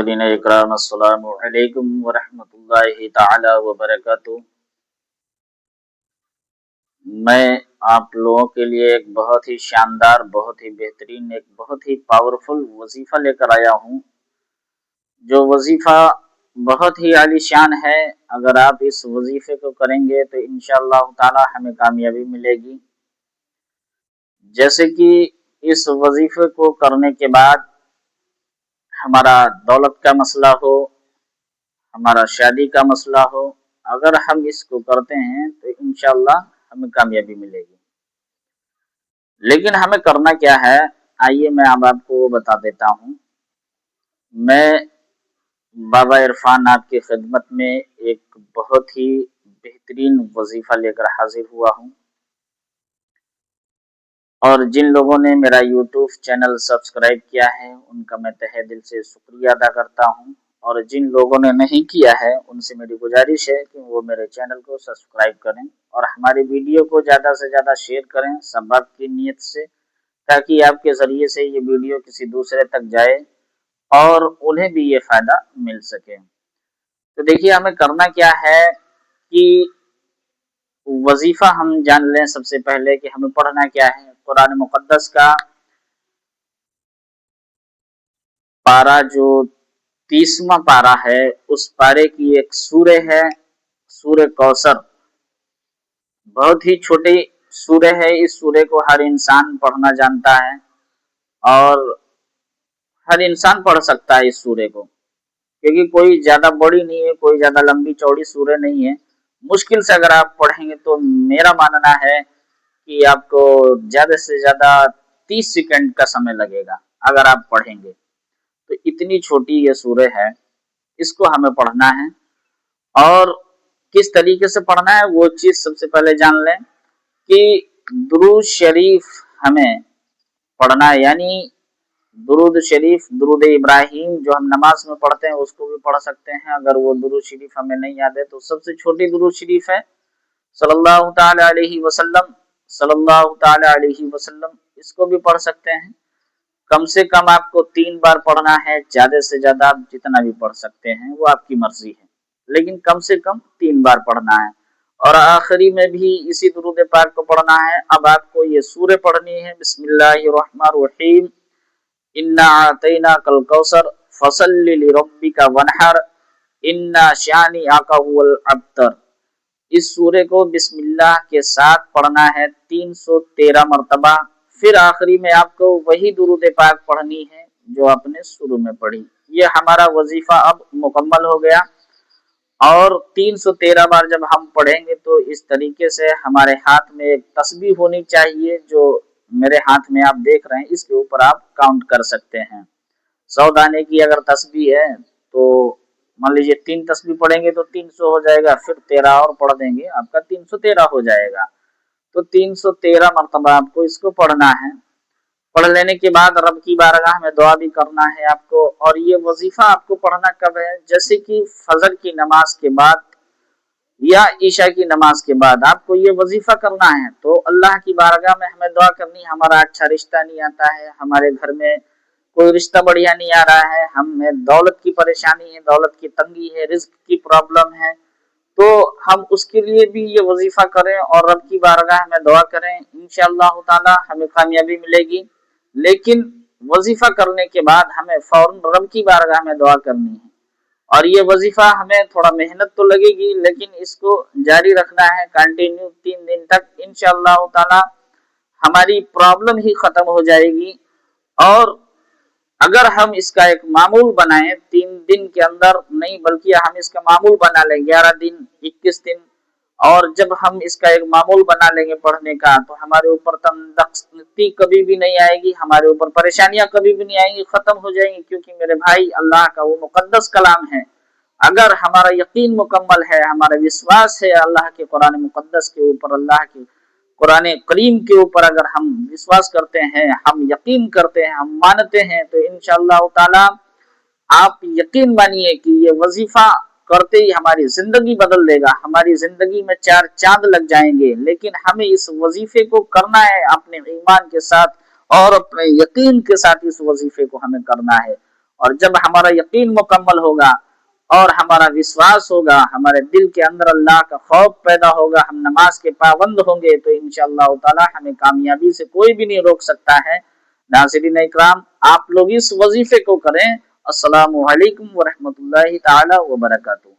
नाज़रीन इकराम अस्सलामु अलैकुम वरहमतुल्लाहि ताला वबरकातुहू। मैं आप लोगों के लिए एक बहुत ही शानदार, बहुत ही बेहतरीन, एक बहुत ही पावरफुल वजीफ़ा लेकर आया हूँ। जो वजीफ़ा बहुत ही आलीशान है। अगर आप इस वजीफ़े को करेंगे तो इंशाअल्लाह ताला हमें कामयाबी मिलेगी। जैसे कि इस वजीफ़े को करने के बाद हमारा दौलत का मसला हो, हमारा शादी का मसला हो, अगर हम इसको करते हैं तो इंशाअल्लाह हमें कामयाबी मिलेगी। लेकिन हमें करना क्या है, आइए मैं अब आपको बता देता हूँ। मैं बाबा इरफान आपकी खिदमत में एक बहुत ही बेहतरीन वजीफ़ा लेकर हाजिर हुआ हूँ। और जिन लोगों ने मेरा यूट्यूब चैनल सब्सक्राइब किया है उनका मैं तहे दिल से शुक्रिया अदा करता हूँ। और जिन लोगों ने नहीं किया है उनसे मेरी गुजारिश है कि वो मेरे चैनल को सब्सक्राइब करें और हमारी वीडियो को ज़्यादा से ज़्यादा शेयर करें सबक की नीयत से, ताकि आपके ज़रिए से ये वीडियो किसी दूसरे तक जाए और उन्हें भी ये फ़ायदा मिल सके। तो देखिए हमें करना क्या है कि वजीफ़ा हम जान लें। सबसे पहले कि हमें पढ़ना क्या है। कुरान मुक़द्दस का पारा जो 30वां पारा है, उस पारे की एक सूरे है, सूरे कौसर। बहुत ही छोटी सूरे है। इस सूरे को हर इंसान पढ़ना जानता है और हर इंसान पढ़ सकता है इस सूरे को, क्योंकि कोई ज्यादा बड़ी नहीं है, कोई ज्यादा लंबी चौड़ी सूरे नहीं है। मुश्किल से अगर आप पढ़ेंगे तो मेरा मानना है कि आपको ज्यादा से ज्यादा 30 सेकंड का समय लगेगा अगर आप पढ़ेंगे। तो इतनी छोटी ये सूरह है, इसको हमें पढ़ना है। और किस तरीके से पढ़ना है वो चीज सबसे पहले जान लें कि दुरूद शरीफ हमें पढ़ना है, यानी दुरूद शरीफ, दुरूद इब्राहिम जो हम नमाज में पढ़ते हैं उसको भी पढ़ सकते हैं। अगर वो दुरूद शरीफ हमें नहीं याद है तो सबसे छोटी दुरूद शरीफ है सल्लल्लाहु ताला अलैहि वसल्लम, सल्लल्लाहु ताला अलैहि वसल्लम, इसको भी पढ़ सकते हैं। कम से कम आपको 3 बार पढ़ना है, ज्यादा से ज्यादा आप जितना भी पढ़ सकते हैं वो आपकी मर्जी है, लेकिन कम से कम 3 बार पढ़ना है। और आखिरी में भी इसी दुरूद पाक को पढ़ना है। अब आपको ये सूरह पढ़नी है, बिस्मिल्लाहिर्रहमानिर्रहीम, इन्ना आतैना कल कौसर फसल्लि लिरब्बिका वनहर इन्ना शानिअका हुवल अब्तर। इस सूरे को बिस्मिल्लाह के साथ पढ़ना है 313 मरतबा। फिर आखिरी में आपको वही दुरूद पाक पढ़नी है जो आपने शुरू में पढ़ी। ये हमारा वजीफा अब मुकम्मल हो गया। और 313 बार जब हम पढ़ेंगे तो इस तरीके से हमारे हाथ में एक तस्बीह होनी चाहिए, जो मेरे हाथ में आप देख रहे हैं, इसके ऊपर आप काउंट कर सकते हैं। 100 दाने की अगर तस्बीह है तो मान लीजिए 3 तस्बीह पढ़ेंगे तो 300 हो जाएगा, फिर 13 और पढ़ देंगे, आपका 313 हो जाएगा। तो 313 मरतबा आपको इसको पढ़ना है। पढ़ लेने के बाद रब की बारगाह में दुआ भी करना है आपको। और ये वजीफा आपको पढ़ना कब है, जैसे कि फजर की नमाज के बाद या ईशा की नमाज के बाद आपको ये वजीफा करना है। तो अल्लाह की बारगाह में हमें दुआ करनी, हमारा अच्छा रिश्ता नहीं आता है, हमारे घर में कोई रिश्ता बढ़िया नहीं आ रहा है, हमें दौलत की परेशानी है, दौलत की तंगी है, रिज्क की प्रॉब्लम है, तो हम उसके लिए भी ये वजीफा करें और रब की बारगाह में दुआ करें। इंशाअल्लाह ताला हमें कामयाबी मिलेगी। लेकिन वजीफा करने के बाद हमें फौरन रब की बारगाह में दुआ करनी है। और ये वजीफा हमें थोड़ा मेहनत तो लगेगी, लेकिन इसको जारी रखना है कंटिन्यू 3 दिन तक। इंशाअल्लाह ताला हमारी प्रॉब्लम ही खत्म हो जाएगी। और अगर हम इसका एक मामूल बनाएं 3 दिन के अंदर नहीं, बल्कि हम इसका मामूल बना लें 11 दिन, 21 दिन, और जब हम इसका एक मामूल बना लेंगे पढ़ने का, तो हमारे ऊपर तंदरुस्ती कभी भी नहीं आएगी, हमारे ऊपर परेशानियां कभी भी नहीं आएंगी, खत्म हो जाएंगी। क्योंकि मेरे भाई अल्लाह का वो मुकद्दस कलाम है। अगर हमारा यकीन मुकम्मल है, हमारा विश्वास है अल्लाह के कुरान मुकद्दस के ऊपर, अल्लाह के कुरान करीम के ऊपर अगर हम विश्वास करते हैं, हम यकीन करते हैं, हम मानते हैं, तो इंशाअल्लाह ताला आप यकीन मानिए कि ये वजीफा करते ही हमारी जिंदगी बदल देगा, हमारी जिंदगी में 4 चांद लग जाएंगे। लेकिन हमें इस वजीफे को करना है अपने ईमान के साथ और अपने यकीन के साथ, इस वजीफे को हमें करना है। اور جب ہمارا یقین مکمل ہوگا اور ہمارا وشواس ہوگا، ہمارے دل کے اندر اللہ کا خوف پیدا ہوگا، ہم نماز کے پابند ہوں گے، تو انشاءاللہ تعالی ہمیں کامیابی سے کوئی بھی نہیں روک سکتا ہے۔ ناظرین اکرام، آپ لوگ اس وظیفے کو کریں۔ السلام علیکم ورحمۃ اللہ تعالی وبرکاتہ۔